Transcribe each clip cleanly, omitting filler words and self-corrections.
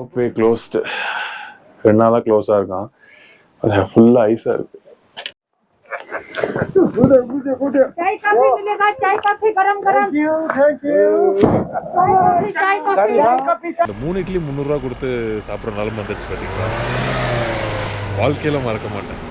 Ropeway closed 2 நாளாக க்ளோஸாக இருக்கான். அது ஃபுல்லாக ஐஸாக இருக்குது. चाय कॉफी मिलेगा, चाय कॉफी गरम गरम। थैंक यू चाय कॉफी। இந்த 3 இட்லி 300 ரூபா கொடுத்து சாப்பிட்ற நிலமை வந்துச்சு பார்த்தீங்களா? வாழ்க்கையில மறக்க மாட்டேன்.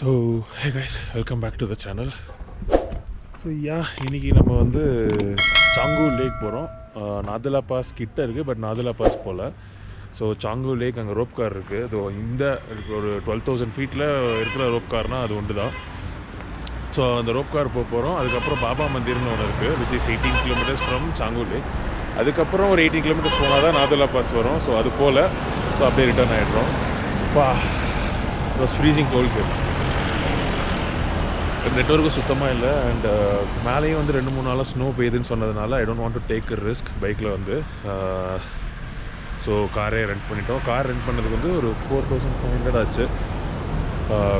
So hey guys, welcome back to the channel. So இன்றைக்கி நம்ம வந்து சாங்கு லேக் போகிறோம். நாதலா பாஸ் கிட்ட இருக்குது, பட் நாதலா பாஸ் போல். ஸோ சாங்கு லேக் அங்கே ரோப் கார் இருக்குது. அது இந்த ஒரு 12,000 ஃபீட்டில் இருக்கிற ரோப் கார்னால் அது ஒன்று தான். ஸோ அந்த ரோப் கார் போகிறோம். அதுக்கப்புறம் பாபா மந்திர்னு ஒன்று இருக்குது, which is 18 kilometres from Changu lake. அதுக்கப்புறம் ஒரு 18 கிலோமீட்டர்ஸ் போனால் தான் நாதலா பாஸ் வரும். ஸோ அது போல் ஸோ அப்படியே ரிட்டர்ன் ஆகிடுறோம். It was freezing cold. Network சுத்தமாக இல்லை. அண்ட் மேலேயும் வந்து 2-3 நாளாக ஸ்னோ பெய்யுதுன்னு சொன்னதுனால I don't want to take risk பைக்கில் வந்து. ஸோ காரே ரெண்ட் பண்ணிட்டோம். கார் ரெண்ட் பண்ணதுக்கு வந்து ஒரு 4,500 ஆச்சு,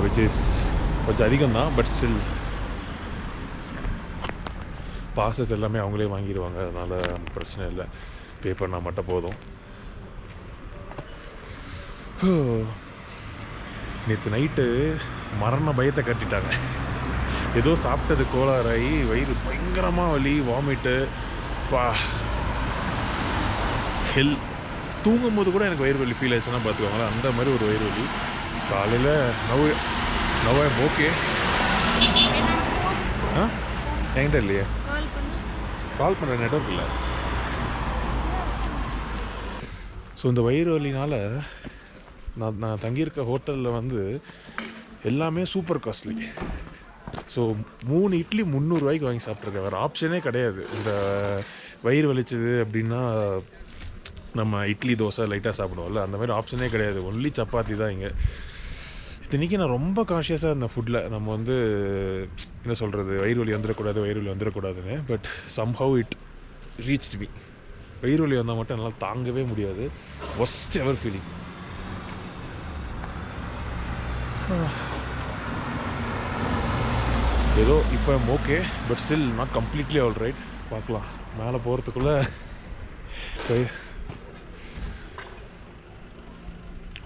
விச் இஸ் கொஞ்சம் அதிகம் தான். பட் ஸ்டில் பாசஸ் எல்லாமே அவங்களே வாங்கிடுவாங்க, அதனால் பிரச்சனை இல்லை. பே பண்ணால் மட்டும் போதும். நேற்று நைட்டு மரண பயத்தை கட்டிட்டாங்க. ஏதோ சாப்பிட்டது கோளாறாகி வயிறு பயங்கரமாக வலி, வாமிட்டு. தூங்கும் போது கூட எனக்கு வயிறு வலி ஃபீல் ஆச்சுன்னா பார்த்துக்கோங்களேன், அந்த மாதிரி ஒரு வயிறு வலி. காலையில் நவ் ஐம் ஓகே. என்கிட்ட இல்லையே, கால் பண்ணுற நெட்வொர்க் இல்லை. ஸோ இந்த வயிறு வலினால் நான் தங்கியிருக்க ஹோட்டலில் வந்து எல்லாமே சூப்பர் காஸ்ட்லி. ஸோ 3 இட்லி 300 ரூபாய்க்கு வாங்கி சாப்பிட்ருக்கேன். வேறு ஆப்ஷனே கிடையாது. இந்த வயிறு வலிச்சது அப்படின்னா நம்ம இட்லி தோசை லைட்டாக சாப்பிடுவோம்ல, அந்த மாதிரி ஆப்ஷனே கிடையாது. ஒன்லி சப்பாத்தி தான் இங்கே. இன்றைக்கி நான் ரொம்ப கான்ஷியஸாக இருந்தேன் ஃபுட்டில். நம்ம வந்து என்ன சொல்கிறது, வயிறு வலி வந்துடக்கூடாதுன்னு. But somehow it reached me. வயிறு வலி வந்தால் மட்டும் என்னால் தாங்கவே முடியாது. Worst ever feeling. ஏதோ இப்போ okay, but still not completely all right. பார்க்கலாம், மேலே போகிறதுக்குள்ளே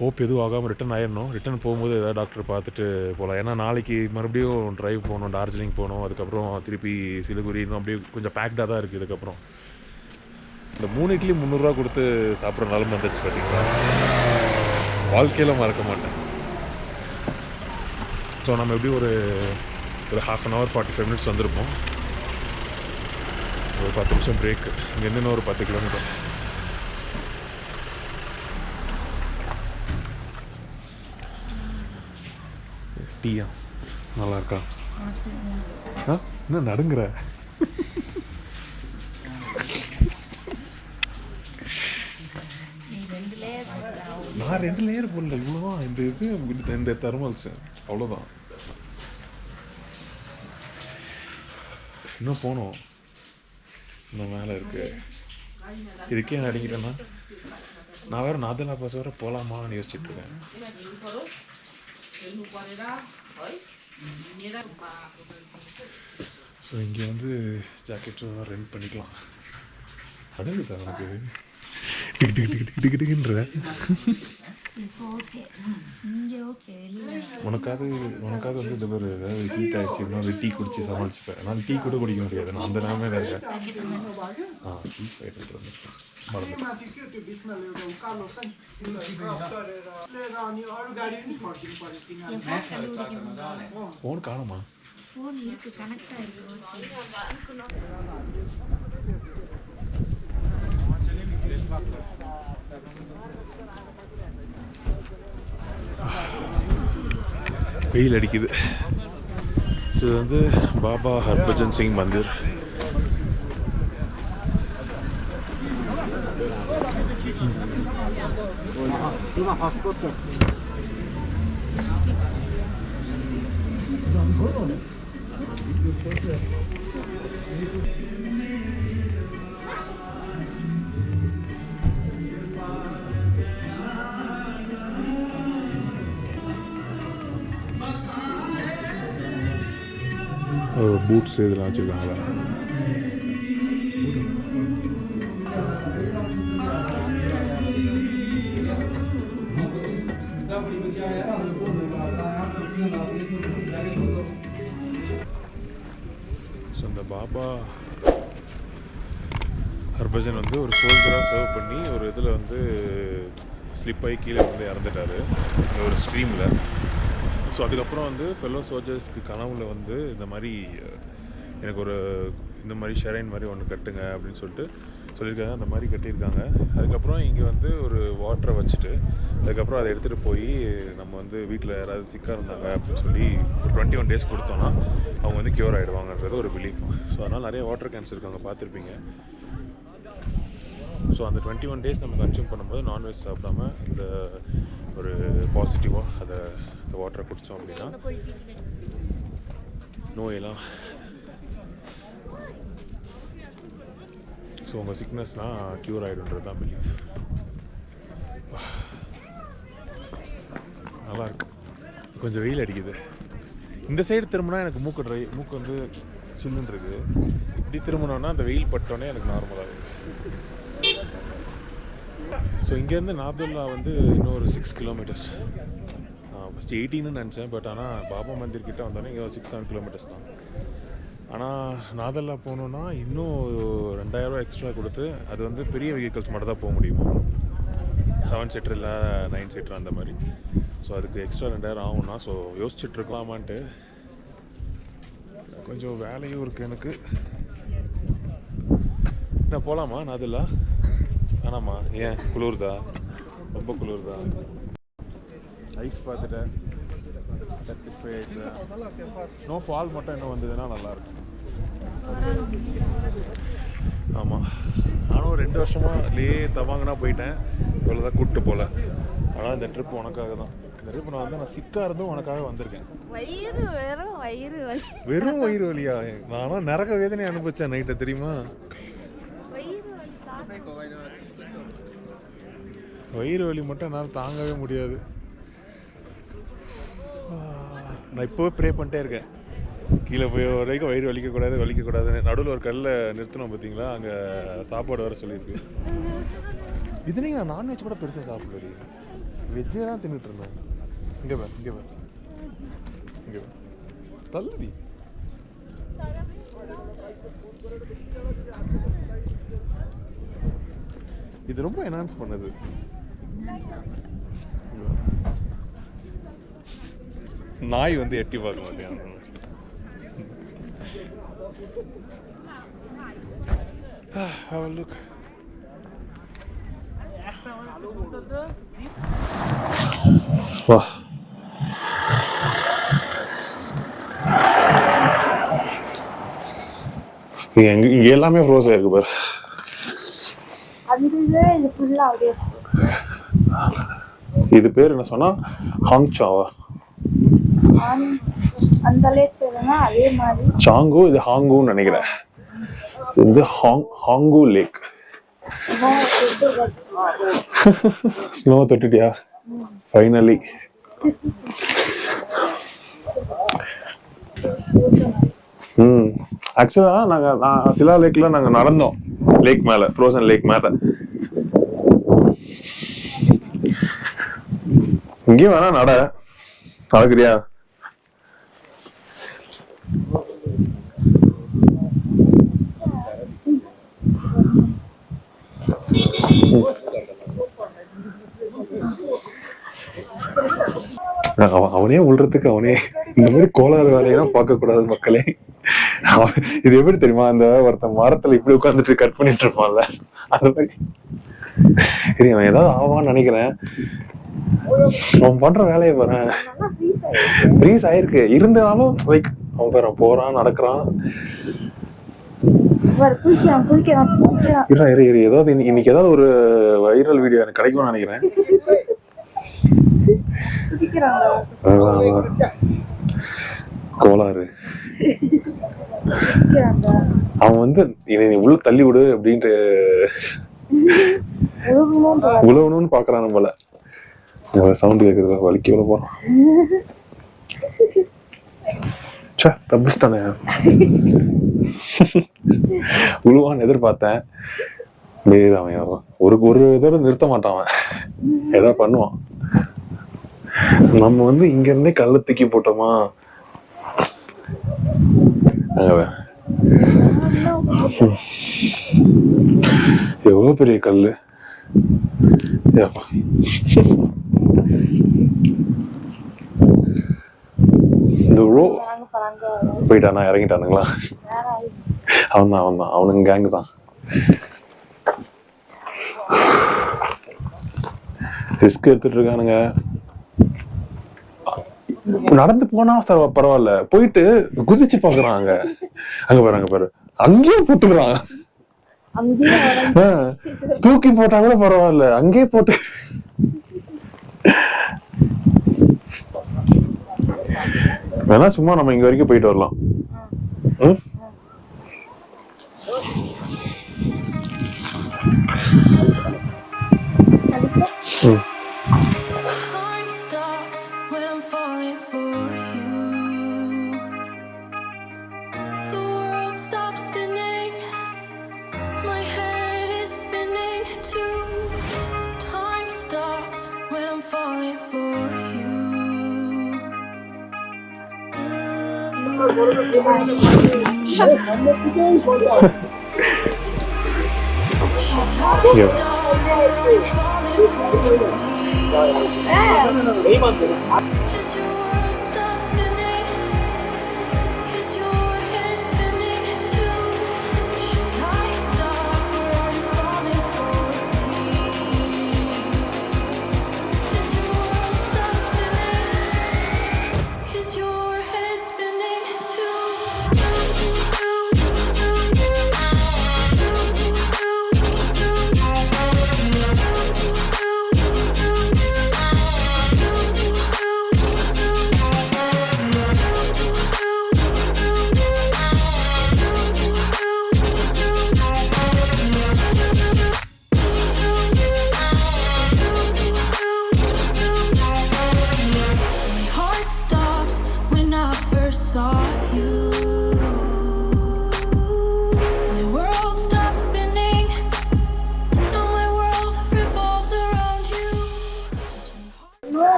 ஹோப் எதுவும் ஆகாமல் ரிட்டன் ஆயிடணும். ரிட்டன் போகும்போது ஏதாவது டாக்டர் பார்த்துட்டு போகலாம். ஏன்னா நாளைக்கு மறுபடியும் ட்ரைவ் போகணும், டார்ஜிலிங் போகணும், அதுக்கப்புறம் திருப்பி சிலிகுரி. இன்னும் அப்படியே கொஞ்சம் பேக்டாக தான் இருக்குது. இதுக்கப்புறம் இந்த 3 இட்லி 300 ரூபா கொடுத்து சாப்பிட்ற நிலமை வந்துச்சு பார்த்தீங்களா? வாழ்க்கையில் மறக்க மாட்டேன். ஸோ நம்ம எப்படி ஒரு ½ an hour 45 minutes வந்திருப்போம். ஒரு 10 நிமிஷம் பிரேக்கு. இங்கேருந்து இன்னும் ஒரு 10 கிலோமீட்டர். டீயா நல்லா இருக்கா? என்ன நடுங்குற? நான் 2 லேயர் போடல, இவ்வளோதான். இந்த தெர்மல்ஸ் அவ்வளோதான். இன்னும் போகணும், இன்னும் மேலே இருக்குது. இதுக்கே நான் அடிக்கிட்டேன்னா நான் வேறு நாதலா பாஸ் வேறு போகலாமான்னு யோசிச்சுட்ருக்கேன். ஸோ இங்கே வந்து ஜாக்கெட்டும் ரெண்ட் பண்ணிக்கலாம். அடங்குதா உனக்கு? டிக்கு டிக்கு டிக்கு டிக்கு டிக்குன்ற இப்போ ஓகே இங்கே ஓகே வெளியில் உனக்காவது வந்து இந்த ஒரு ஏதாவது ஹீட் ஆயிடுச்சு இன்னொரு டீ குடிச்சு சமாளிச்சுப்பேன். நான் டீ கூட குடிக்க முடியாது, நான் அந்த நிலைமையில இருக்கேன். டீ எடுத்துட்டு வந்துட்டேன். ஃபோன் காணுமா? ஃபோன் இருக்கு, கனெக்ட் ஆகிருக்கு. வெயில் அடிக்குது. ஸோ இது வந்து பாபா ஹர்பஜன் சிங் மந்திர். பூட்ஸ் இதெல்லாம் வச்சுருக்காங்களா? ஸோ இந்த பாபா ஹர்பஜன் வந்து ஒரு சோல்ஜராக சர்வ் பண்ணி ஒரு இதில் வந்து ஸ்லிப் ஆகி கீழே வந்து இறந்துட்டார் ஒரு ஸ்ட்ரீமில். ஸோ அதுக்கப்புறம் வந்து ஃபெல்லோ சோல்ஜர்ஸ்க்கு கனவுல வந்து இந்த மாதிரி எனக்கு ஒரு இந்த மாதிரி ஷெரைன் மாதிரி ஒன்று கட்டுங்க அப்படின்னு சொல்லியிருக்காங்க. அந்த மாதிரி கட்டியிருக்காங்க. அதுக்கப்புறம் இங்கே வந்து ஒரு வாட்டரை வச்சுட்டு அதுக்கப்புறம் அதை எடுத்துகிட்டு போய் நம்ம வந்து வீட்டில் யாராவது சிக்காக இருந்தாங்க அப்படின்னு சொல்லி ஒரு 21 days கொடுத்தோன்னா அவங்க வந்து க்யூர் ஆகிடுவாங்கன்றது ஒரு பிலீஃப். ஸோ அதனால் நிறைய வாட்டர் கேன்ஸ் இருக்காங்க, பார்த்துருப்பீங்க. ஸோ அந்த 21 days நம்ம கன்சியூம் பண்ணும்போது நான்வெஜ் சாப்பிடாம இந்த ஒரு பாசிட்டிவாக அந்த வாட்டரை குடித்தோம் அப்படின்னா நோயெல்லாம் ஸோ உங்கள் சிக்னஸ்லாம் க்யூர் ஆகிடுன்றது தான் பிலீஃப். நல்லாயிருக்கு. கொஞ்சம் வெயில் அடிக்குது. இந்த சைடு திரும்பினா எனக்கு மூக்கு வந்து சில்லுன்னு இருக்குது. இப்படி திரும்பினோன்னா அந்த வெயில் பட்டோன்னே எனக்கு நார்மலாக இருக்குது. ஸோ இங்கேருந்து நாதுல்லா வந்து இன்னும் ஒரு 6 kilometers. ஃபஸ்ட்டு 18ன்னு நினச்சேன், பட் ஆனால் பாபா மந்திர் கிட்டே வந்தோடனே இங்கே 6-7 kilometers தான். ஆனால் நாதல்லா போகணுன்னா இன்னும் 2000 எக்ஸ்ட்ரா கொடுத்து அது வந்து பெரிய வெஹிக்கல்ஸ் மட்டும் தான் போக முடியுமா, 7 seater இல்லை 9 seater அந்த மாதிரி. ஸோ அதுக்கு எக்ஸ்ட்ரா 2000 ஆகும்னா ஸோ யோசிச்சுட்ருக்கலாமான்ட்டு. கொஞ்சம் வேலையும் இருக்குது எனக்கு. நான் போகலாமா நாதல்லா? ஆனாம்மா, ஏன் குளிர்தா? ரொம்ப குளிர்தா? ஐஸ் பார்த்துட்டேன், சாட்டிஸ்ஃபை ஆகிடுச்சு. நோ ஃபால் மட்டும் இன்னும் வந்ததுன்னா நல்லாயிருக்கும். ஆமாம், நானும் 2 வருஷமாக தவாங்கன்னா போயிட்டேன், இவ்வளோதான் கூப்பிட்டு போகல. ஆனால் இந்த ட்ரிப் உனக்காக தான். இந்த ட்ரிப் நான் வந்து நான் சிக்காக இருந்தும் உனக்காக வந்திருக்கேன். வெறும் வயிறு வலியா? நானும் நரக வேதனை அனுபவிச்சேன் நைட்டை, தெரியுமா? வயிறு வலி மட்டும் என்னால் தாங்கவே முடியாது. நான் இப்போவே ப்ரே பண்ணிட்டே இருக்கேன், கீழே போய் வரைக்கும் வயிறு வலிக்கக்கூடாதுன்னு. நடுவில் ஒரு கல்லை நிறுத்தணும் பார்த்தீங்களா, அங்கே சாப்பாடு வர சொல்லியிருக்கு. இது நீங்கள் நான் நான்வெஜ் கூட பெருசாக சாப்பிடுறது, வெஜ்ஜே தான் தின்னுட்டு இருந்தேன். இங்கே தள்ளுடி. இது ரொம்ப என்ஹான்ஸ் பண்ணுது. நாய் வந்து எட்டி பார்க்க மாட்டேன். Have a look. Wow. இங்க எல்லாமே ஃப்ரோஸ் ஆயிருக்கு பாரு. இது பேர் என்ன சொன்னா? ஹாங்சாவா? அந்த லேக் பேருனா அதே மாதிரி சாங்கு. இது ஹாங்குன்னு நினைக்கிறேன். இது ஹாங்கு லேக். ஸ்னோ தொட்டுட்டியா? ஃபைனலி. ஆக்சுவலா நான் சிலா லேக்ல நாங்க நடந்தோம், லேக் மேல, ஃப்ரோசன் லேக் மேல. இங்கேயும் வேணா நடக்கிறியா? அவனே உள்றதுக்கு அவனே இந்த மாதிரி கோளாறு வேலையெல்லாம் பார்க்க கூடாது மக்களே. இது எப்படி தெரியுமா, அந்த ஒருத்தன் மரத்துல இப்படி உட்காந்துட்டு கட் பண்ணிட்டு இருப்பான்ல, அது மாதிரி. சரி, அவன் ஏதாவது ஆவான்னு நினைக்கிறேன். அவன் பண்ற வேலையை பாரு, ஃப்ரீஸ் ஆயிருக்கு. இருந்தாலும் லைக் அவன் பேர் போறான், நடக்கிறான். ஏதாவது இன்னைக்கு ஏதாவது ஒரு வைரல் வீடியோ எனக்கு கிடைக்கும்னு நினைக்கிறேன். கோளாறு. அவன் வந்து உள்ள தள்ளி விடு அப்படின்ட்டு உழவணும்னு பாக்குறான். நம்மள சவுண்ட் கேக்குது, வலிக்க விட போறான். தப்பிச்சிட்டானே. உழுவான்னு எதிர்பார்த்தேன். ஒரு தடவை நிறுத்த மாட்டான், அவன் ஏதாவது பண்ணுவான். நம்ம வந்து இங்க இருந்தே கல்ல தூக்கி போட்டோமா, எவ்வளவு பெரிய கல்லு. இந்த போயிட்டானா, இறங்கிட்டானுங்களா? அவன்தான் அவனுங்க கேங்கு தான். ரிஸ்க் எடுத்துட்டு இருக்கானுங்க. நடந்து போனா பரவாயில்ல, போயிட்டு குதிச்சு பாக்குறாங்க. அங்க பாரு அங்கேயே போட்டுக்கிறாங்க. தூக்கி போட்டா கூட பரவாயில்ல, அங்கேயே போட்டு. வேணா சும்மா நம்ம இங்க வரைக்கும் போயிட்டு வரலாம்.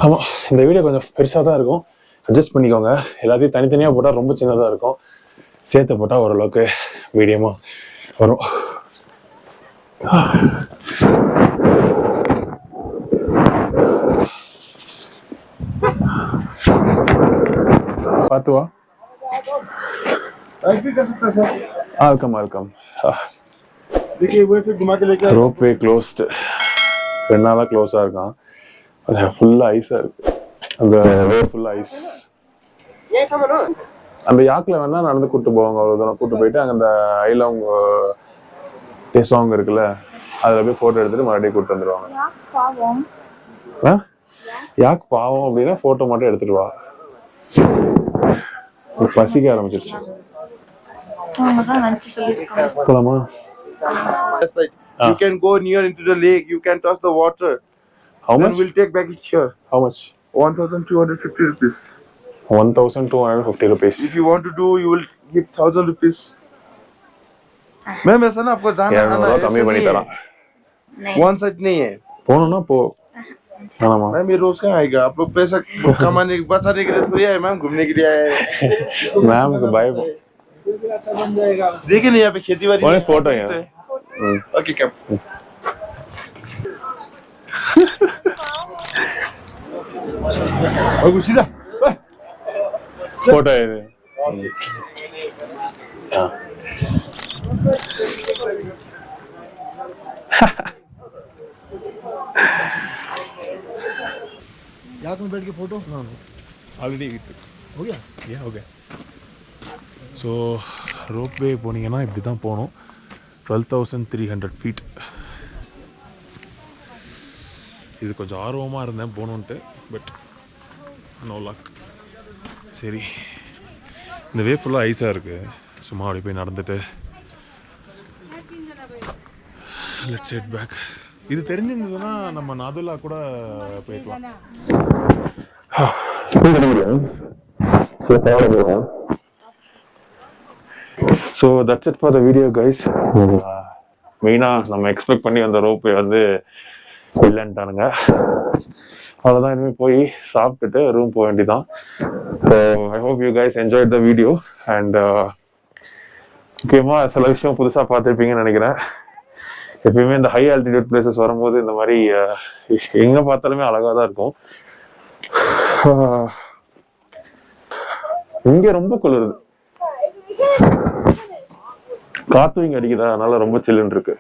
ஆமா, இந்த வீடியோ கொஞ்சம் பெருசா தான் இருக்கும், அட்ஜஸ்ட் பண்ணிக்கோங்க. எல்லாத்தையும் தனித்தனியா போட்டா ரொம்ப சின்னதா இருக்கும், சேர்த்து போட்டா ஓரளவுக்கு மீடியமா வரும். பார்த்து வா. வெல்கம். ரோப்வே க்ளோஸ்டு, 2 நாளா க்ளோஸா இருக்கான். ஃபுல்லா ஐஸா இருக்கு, அந்த வே ஃபுல்லா ஐஸ். அந்த யாக்ல வேணா நடந்து கூட்டு போவாங்க, அவ்வளவு தூரம் கூட்டு போயிட்டு அங்க அந்த ஐலாங் சாங் இருக்குல்ல, அதுல போய் போட்டோ எடுத்துட்டு மறுபடியும் கூட்டு வந்துருவாங்க. யாக் பாவம் அப்படின்னா போட்டோ மட்டும் எடுத்துட்டு வா. பசிக்க ஆரம்பிச்சிருச்சு. போலாமா? You can go near into the lake, you can touch the water. How much? We'll take back it here. How much? 1,250 rupees. 1,250 rupees. If you want to do, you will give 1,000 rupees. Ma'am ऐसा ना आपको जाना आना कमी बनी तरह one side नहीं है. போணும்னா போ. ஆமாம் मैम ये रोज कहाँ आएगा? आप लोग पैसा कमाने बचाने के लिए थोड़ी आए मैम, घूमने के लिए आए हैं। மேமுக்கு பயம் देखिए नहीं यहाँ पे खेती बाड़ी और फोटो है। ओके क्या और कुछ सीधा ஃபோட்டோ இது यहाँ तुम बैठ के फोटो ஆல்ரெடி हो गया ஏன் ஓகே ஸோ ரோப்வே போனீங்கன்னா இப்படி தான் போகணும் 12,300 ஃபீட் இது கொஞ்சம் ஆர்வமாக இருந்தேன் போகணுன்ட்டு பட் நோ லக் சரி இந்த வே ஃபுல்லாக ஐஸாக இருக்குது சும்மா அப்படி போய் நடந்துட்டு லெட்ஸ் ஹெட் பேக் இது தெரிஞ்சிருந்ததுன்னா நம்ம நாதுலா கூட போய்க்கலாம் so that's it for the video guys மெயினாக நம்ம எக்ஸ்பெக்ட் பண்ணி அந்த ரோப்பே வந்து இல்லைன்ட்டானுங்க அவ்வளோதான் இனிமேல் போய் சாப்பிட்டுட்டு ரூம் போக வேண்டியதான் so I hope you guys enjoy the video and முக்கியமாக சில விஷயம் புதுசாக பார்த்துருப்பீங்கன்னு நினைக்கிறேன் எப்பயுமே இந்த ஹை ஆல்டிடியூட் பிளேசஸ் வரும்போது இந்த மாதிரி எங்கே பார்த்தாலுமே அழகாக தான் இருக்கும் இங்கே ரொம்ப குளிருது காத்து இங்கே அடிக்குதா அதனால ரொம்ப சில்லுன்னு இருக்கு